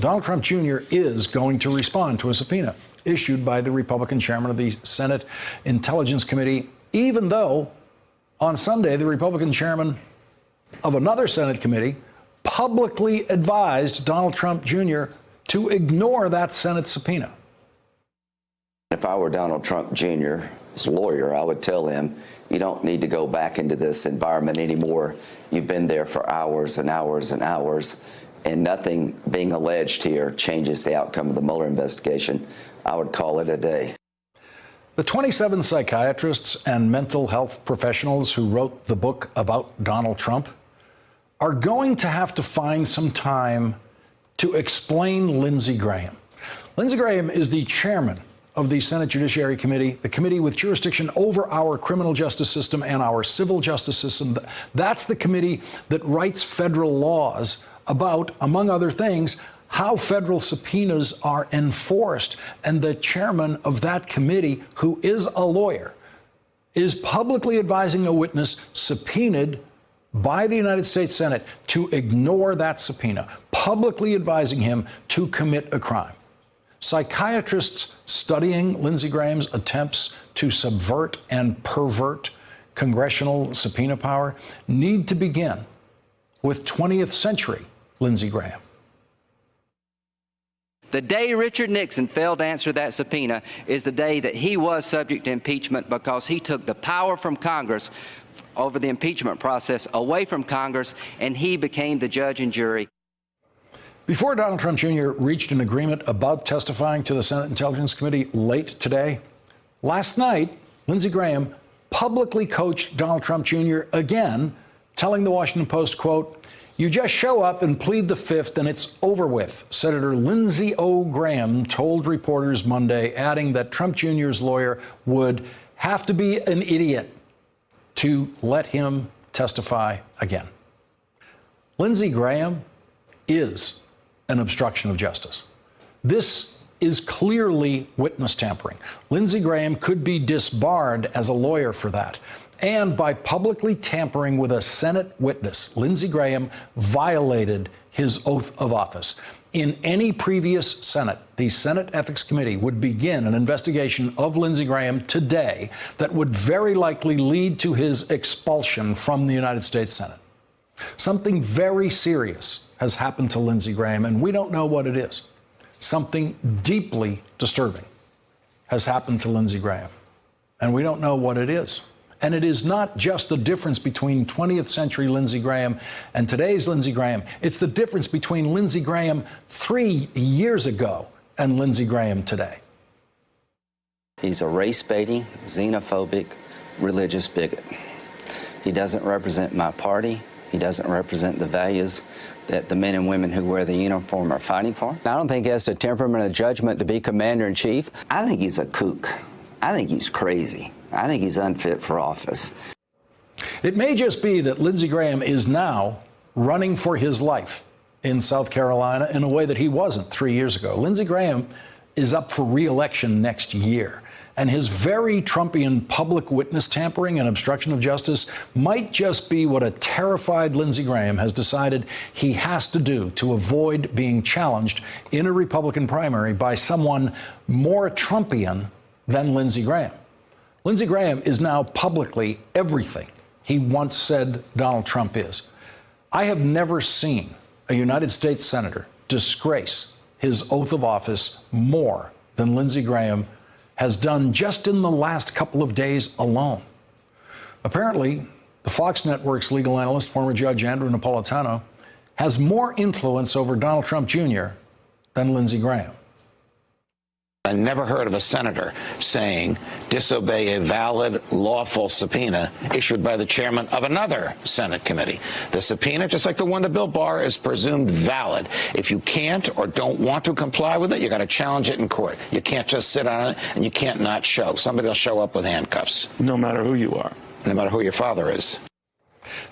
Donald Trump Jr. is going to respond to a subpoena issued by the Republican chairman of the Senate Intelligence Committee, even though on Sunday, the Republican chairman of another Senate committee publicly advised Donald Trump Jr. to ignore that Senate subpoena. If I were Donald Trump Jr.'s lawyer, I would tell him, you don't need to go back into this environment anymore. You've been there for hours and hours and hours, and nothing being alleged here changes the outcome of the Mueller investigation. I would call it a day. The 27 psychiatrists and mental health professionals who wrote the book about Donald Trump are going to have to find some time to explain Lindsey Graham. Lindsey Graham is the chairman of the Senate Judiciary Committee, the committee with jurisdiction over our criminal justice system and our civil justice system. That's the committee that writes federal laws about, among other things, how federal subpoenas are enforced. And the chairman of that committee, who is a lawyer, is publicly advising a witness subpoenaed by the United States Senate to ignore that subpoena, publicly advising him to commit a crime. Psychiatrists studying Lindsey Graham's attempts to subvert and pervert congressional subpoena power need to begin with 20th century Lindsey Graham. The day Richard Nixon failed to answer that subpoena is the day that he was subject to impeachment, because he took the power from Congress over the impeachment process away from Congress, and he became the judge and jury. Before Donald Trump Jr. reached an agreement about testifying to the Senate Intelligence Committee late today, last night, Lindsey Graham publicly coached Donald Trump Jr. again, telling the Washington Post, quote, "You just show up and plead the fifth and it's over with," Senator Lindsey O. Graham told reporters Monday, adding that Trump Jr.'s lawyer would have to be an idiot to let him testify again. Lindsey Graham is an obstruction of justice. This is clearly witness tampering. Lindsey Graham could be disbarred as a lawyer for that. And by publicly tampering with a Senate witness, Lindsey Graham violated his oath of office. In any previous Senate, the Senate Ethics Committee would begin an investigation of Lindsey Graham today that would very likely lead to his expulsion from the United States Senate. Something very serious has happened to Lindsey Graham, and we don't know what it is. Something deeply disturbing has happened to Lindsey Graham, and we don't know what it is. And it is not just the difference between 20th century Lindsey Graham and today's Lindsey Graham. It's the difference between Lindsey Graham 3 years ago and Lindsey Graham today. He's a race-baiting, xenophobic, religious bigot. He doesn't represent my party. He doesn't represent the values that the men and women who wear the uniform are fighting for. I don't think he has the temperament or judgment to be commander-in-chief. I think he's a kook. I think he's crazy. I think he's unfit for office. It may just be that Lindsey Graham is now running for his life in South Carolina in a way that he wasn't 3 years ago. Lindsey Graham is up for re-election next year, and his very Trumpian public witness tampering and obstruction of justice might just be what a terrified Lindsey Graham has decided he has to do to avoid being challenged in a Republican primary by someone more Trumpian than Lindsey Graham. Lindsey Graham is now publicly everything he once said Donald Trump is. I have never seen a United States senator disgrace his oath of office more than Lindsey Graham has done just in the last couple of days alone. Apparently, the Fox Network's legal analyst, former Judge Andrew Napolitano, has more influence over Donald Trump Jr. than Lindsey Graham. I never heard of a senator saying disobey a valid, lawful subpoena issued by the chairman of another Senate committee. The subpoena, just like the one to Bill Barr, is presumed valid. If you can't or don't want to comply with it, you got to challenge it in court. You can't just sit on it, and you can't not show. Somebody will show up with handcuffs. No matter who you are. No matter who your father is.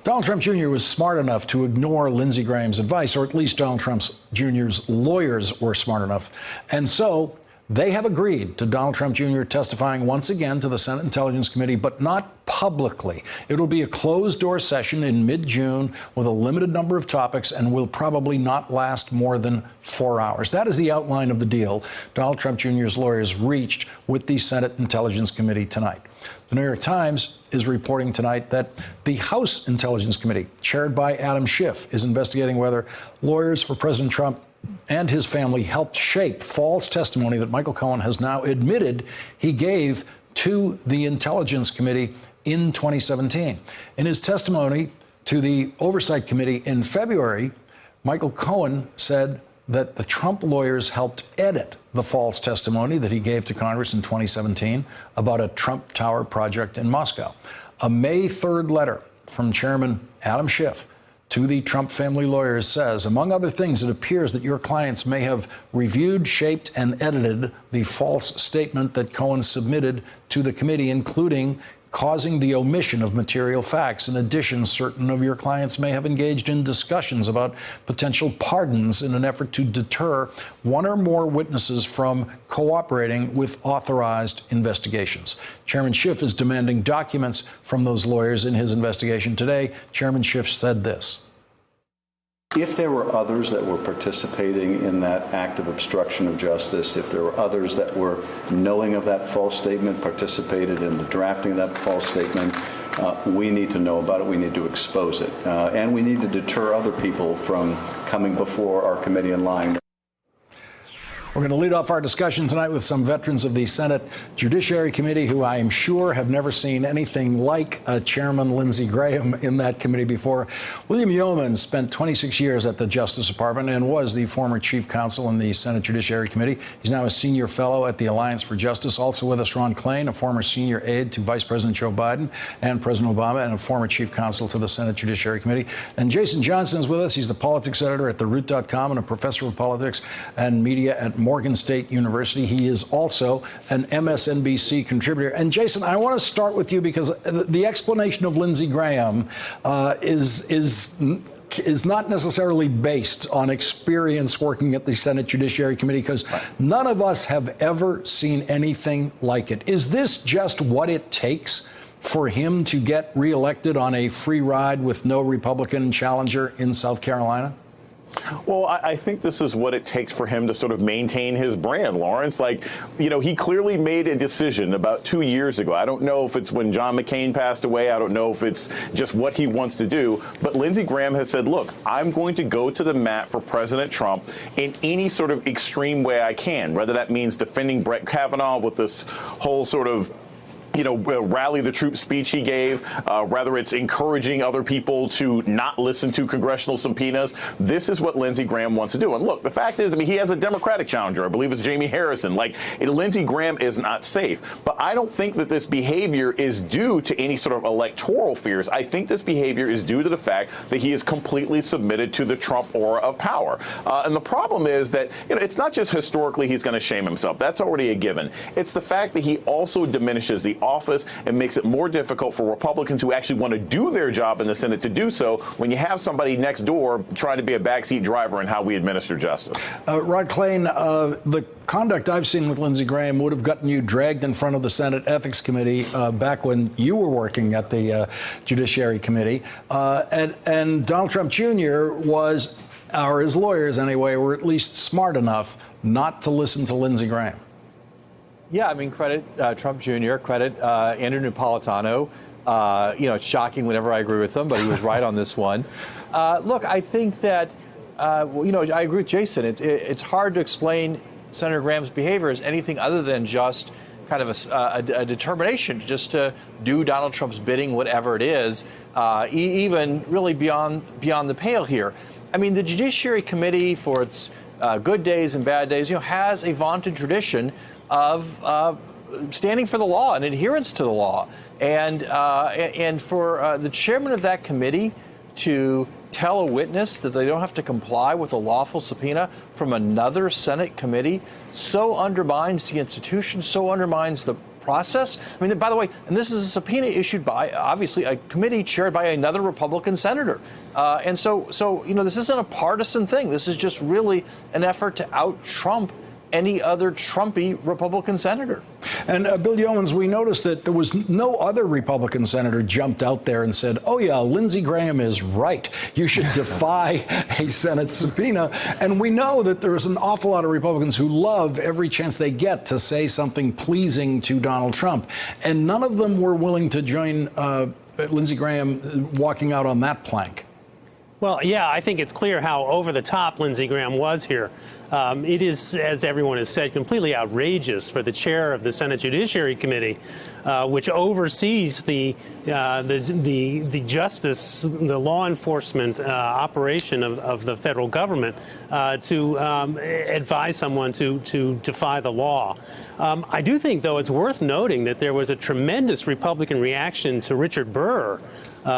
Donald Trump Jr. was smart enough to ignore Lindsey Graham's advice, or at least Donald Trump Jr.'s lawyers were smart enough. And so they have agreed to Donald Trump Jr. testifying once again to the Senate Intelligence Committee, but not publicly. It'll be a closed-door session in mid-June with a limited number of topics and will probably not last more than 4 hours. That is the outline of the deal Donald Trump Jr.'s lawyers reached with the Senate Intelligence Committee tonight. The New York Times is reporting tonight that the House Intelligence Committee, chaired by Adam Schiff, is investigating whether lawyers for President Trump and his family helped shape false testimony that Michael Cohen has now admitted he gave to the Intelligence Committee in 2017. In his testimony to the Oversight Committee in February, Michael Cohen said that the Trump lawyers helped edit the false testimony that he gave to Congress in 2017 about a Trump Tower project in Moscow. A May 3rd letter from Chairman Adam Schiff to the Trump family lawyers says, among other things, it appears that your clients may have reviewed, shaped, and edited the false statement that Cohen submitted to the committee, including causing the omission of material facts. In addition, certain of your clients may have engaged in discussions about potential pardons in an effort to deter one or more witnesses from cooperating with authorized investigations. Chairman Schiff is demanding documents from those lawyers in his investigation today. Chairman Schiff said this. If there were others that were participating in that act of obstruction of justice, if there were others that were knowing of that false statement, participated in the drafting of that false statement, we need to know about it. We need to expose it. And we need to deter other people from coming before our committee in line. We're going to lead off our discussion tonight with some veterans of the Senate Judiciary Committee who I am sure have never seen anything like Chairman Lindsey Graham in that committee before. William Yeoman spent 26 years at the Justice Department and was the former chief counsel in the Senate Judiciary Committee. He's now a senior fellow at the Alliance for Justice. Also with us, Ron Klain, a former senior aide to Vice President Joe Biden and President Obama, and a former chief counsel to the Senate Judiciary Committee. And Jason Johnson is with us. He's the politics editor at TheRoot.com and a professor of politics and media at Morgan State University. He is also an MSNBC contributor. And Jason, I want to start with you because the explanation of Lindsey Graham is not necessarily based on experience working at the Senate Judiciary Committee, because none of us have ever seen anything like it. Is this just what it takes for him to get reelected on a free ride with no Republican challenger in South Carolina? Well, I think this is what it takes for him to sort of maintain his brand, Lawrence. Like, you know, he clearly made a decision about 2 years ago. I don't know if it's when John McCain passed away. I don't know if it's just what he wants to do. But Lindsey Graham has said, look, I'm going to go to the mat for President Trump in any sort of extreme way I can, whether that means defending Brett Kavanaugh with this whole sort of rally the troops speech he gave, whether it's encouraging other people to not listen to congressional subpoenas. This is what Lindsey Graham wants to do. And look, the fact is, I mean, he has a Democratic challenger. I believe it's Jamie Harrison. Like, Lindsey Graham is not safe. But I don't think that this behavior is due to any sort of electoral fears. I think this behavior is due to the fact that he is completely submitted to the Trump aura of power. And the problem is that, it's not just historically he's going to shame himself. That's already a given. It's the fact that he also diminishes the office and makes it more difficult for Republicans who actually want to do their job in the Senate to do so when you have somebody next door trying to be a backseat driver in how we administer justice. Rod Klain, the conduct I've seen with Lindsey Graham would have gotten you dragged in front of the Senate Ethics Committee back when you were working at the Judiciary Committee. And Donald Trump Jr. was, or his lawyers anyway, were at least smart enough not to listen to Lindsey Graham. Yeah, I mean, credit Trump Jr., credit Andrew Napolitano. It's shocking whenever I agree with him, but he was right on this one. Look, I think that, I agree with Jason. It's hard to explain Senator Graham's behavior as anything other than just kind of a determination just to do Donald Trump's bidding, whatever it is, even really beyond the pale here. I mean, the Judiciary Committee, for its good days and bad days, has a vaunted tradition of standing for the law and adherence to the law, and for the chairman of that committee to tell a witness that they don't have to comply with a lawful subpoena from another Senate committee so undermines the institution, so undermines the process. I mean, by the way, and this is a subpoena issued by, obviously, a committee chaired by another Republican senator. And so this isn't a partisan thing. This is just really an effort to out-Trump any other Trumpy Republican senator. And Bill Yeomans, we noticed that there was no other Republican senator jumped out there and said, oh, yeah, Lindsey Graham is right. You should defy a Senate subpoena. And we know that there's an awful lot of Republicans who love every chance they get to say something pleasing to Donald Trump. And none of them were willing to join Lindsey Graham walking out on that plank. Well, yeah, I think it's clear how over the top Lindsey Graham was here. It is, as everyone has said, completely outrageous for the chair of the Senate Judiciary Committee, which oversees the justice, the law enforcement operation of the federal government, to advise someone to defy the law. I do think, though, it's worth noting that there was a tremendous Republican reaction to Richard Burr,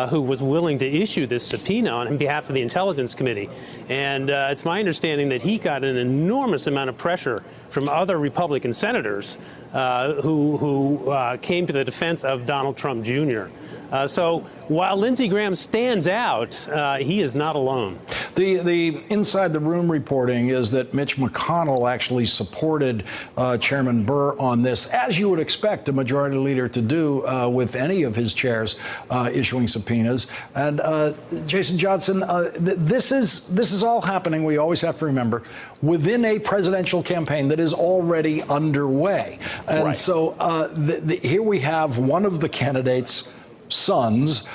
who was willing to issue this subpoena on behalf of the Intelligence Committee. And it's my understanding that he got an enormous amount of pressure from other Republican senators who came to the defense of Donald Trump Jr. So while Lindsey Graham stands out, he is not alone. The inside the room reporting is that Mitch McConnell actually supported Chairman Burr on this, as you would expect a majority leader to do with any of his chairs issuing subpoenas. And Jason Johnson, this is all happening, we always have to remember, within a presidential campaign that is already underway. And right. So here we have one of the candidates' sons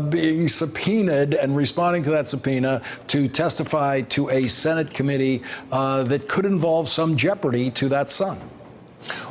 being subpoenaed and responding to that subpoena to testify to a Senate committee that could involve some jeopardy to that son.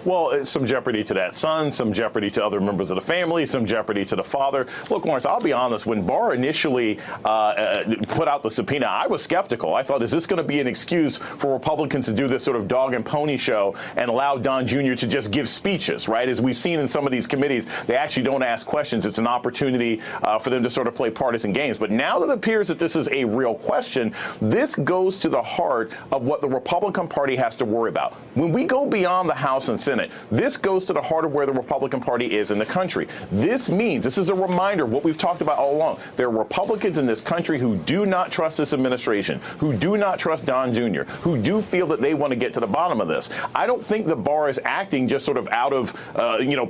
Well, some jeopardy to that son, some jeopardy to other members of the family, some jeopardy to the father. Look, Lawrence, I'll be honest. When Barr initially put out the subpoena, I was skeptical. I thought, is this going to be an excuse for Republicans to do this sort of dog and pony show and allow Don Jr. to just give speeches, right? As we've seen in some of these committees, they actually don't ask questions. It's an opportunity for them to sort of play partisan games. But now that it appears that this is a real question, this goes to the heart of what the Republican Party has to worry about. When we go beyond the House and Senate, this goes to the heart of where the Republican Party is in the country. This is a reminder of what we've talked about all along. There are Republicans in this country who do not trust this administration, who do not trust Don Jr., who do feel that they want to get to the bottom of this. I don't think that Barr is acting just sort of out of,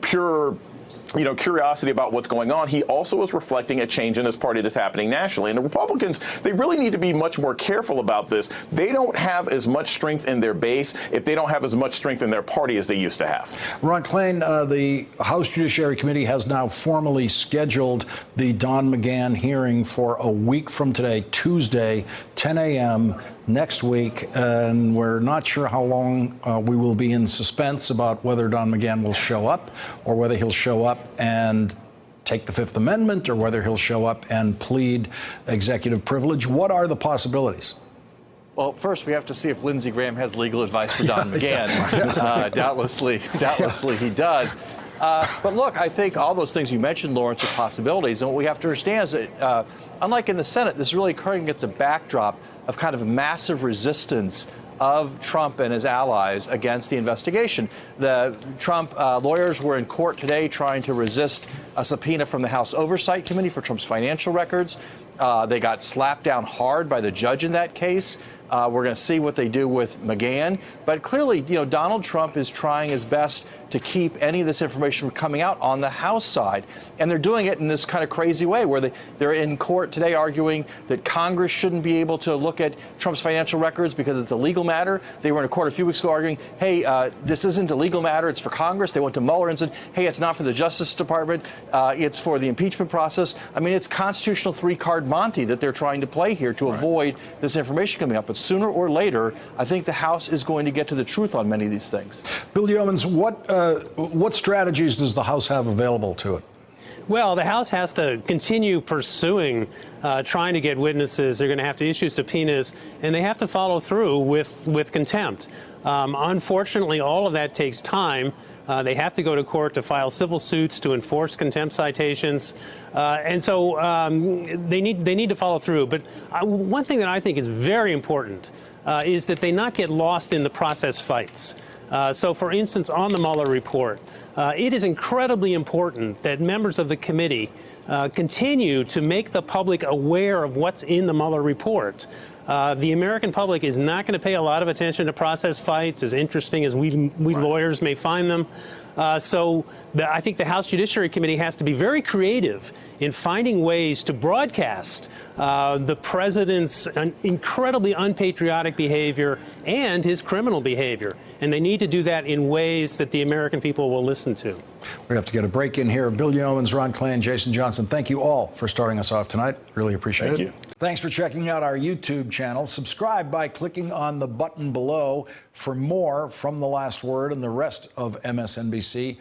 pure curiosity about what's going on. He also is reflecting a change in his party that's happening nationally. And the Republicans, they really need to be much more careful about this. They don't have as much strength in their base if they don't have as much strength in their party as they used to have. Ron Klain, the House Judiciary Committee has now formally scheduled the Don McGahn hearing for a week from today, Tuesday, 10 a.m. next week, and we're not sure how long we will be in suspense about whether Don McGahn will show up or whether he'll show up and take the Fifth Amendment or whether he'll show up and plead executive privilege. What are the possibilities? Well, first we have to see if Lindsey Graham has legal advice for Don McGahn. Doubtlessly he does. But look, I think all those things you mentioned, Lawrence, are possibilities. And what we have to understand is that, unlike in the Senate, this is really occurring against a backdrop of kind of massive resistance of Trump and his allies against the investigation. The Trump lawyers were in court today trying to resist a subpoena from the House Oversight Committee for Trump's financial records. They got slapped down hard by the judge in that case. We're going to see what they do with McGahn. But clearly, Donald Trump is trying his best to keep any of this information from coming out on the House side. And they're doing it in this kind of crazy way where they're in court today arguing that Congress shouldn't be able to look at Trump's financial records because it's a legal matter. They were in a court a few weeks ago arguing, hey, this isn't a legal matter, it's for Congress. They went to Mueller and said, hey, it's not for the Justice Department, it's for the impeachment process. I mean, it's constitutional three-card Monty that they're trying to play here to avoid this information coming up. But sooner or later, I think the House is going to get to the truth on many of these things. Bill Yeomans, what strategies does the House have available to it? Well, the House has to continue pursuing, trying to get witnesses. They're going to have to issue subpoenas, and they have to follow through with contempt. Unfortunately, all of that takes time. They have to go to court to file civil suits to enforce contempt citations. And so they need to follow through. But one thing that I think is very important is that they not get lost in the process fights. So, for instance, on the Mueller report, it is incredibly important that members of the committee continue to make the public aware of what's in the Mueller report. The American public is not going to pay a lot of attention to process fights, as interesting as we lawyers may find them. I think the House Judiciary Committee has to be very creative in finding ways to broadcast the president's incredibly unpatriotic behavior and his criminal behavior. And they need to do that in ways that the American people will listen to. We have to get a break in here. Bill Yeomans, Ron Klain, Jason Johnson, thank you all for starting us off tonight. Really appreciate it. Thank you. Thanks for checking out our YouTube channel. Subscribe by clicking on the button below for more from The Last Word and the rest of MSNBC.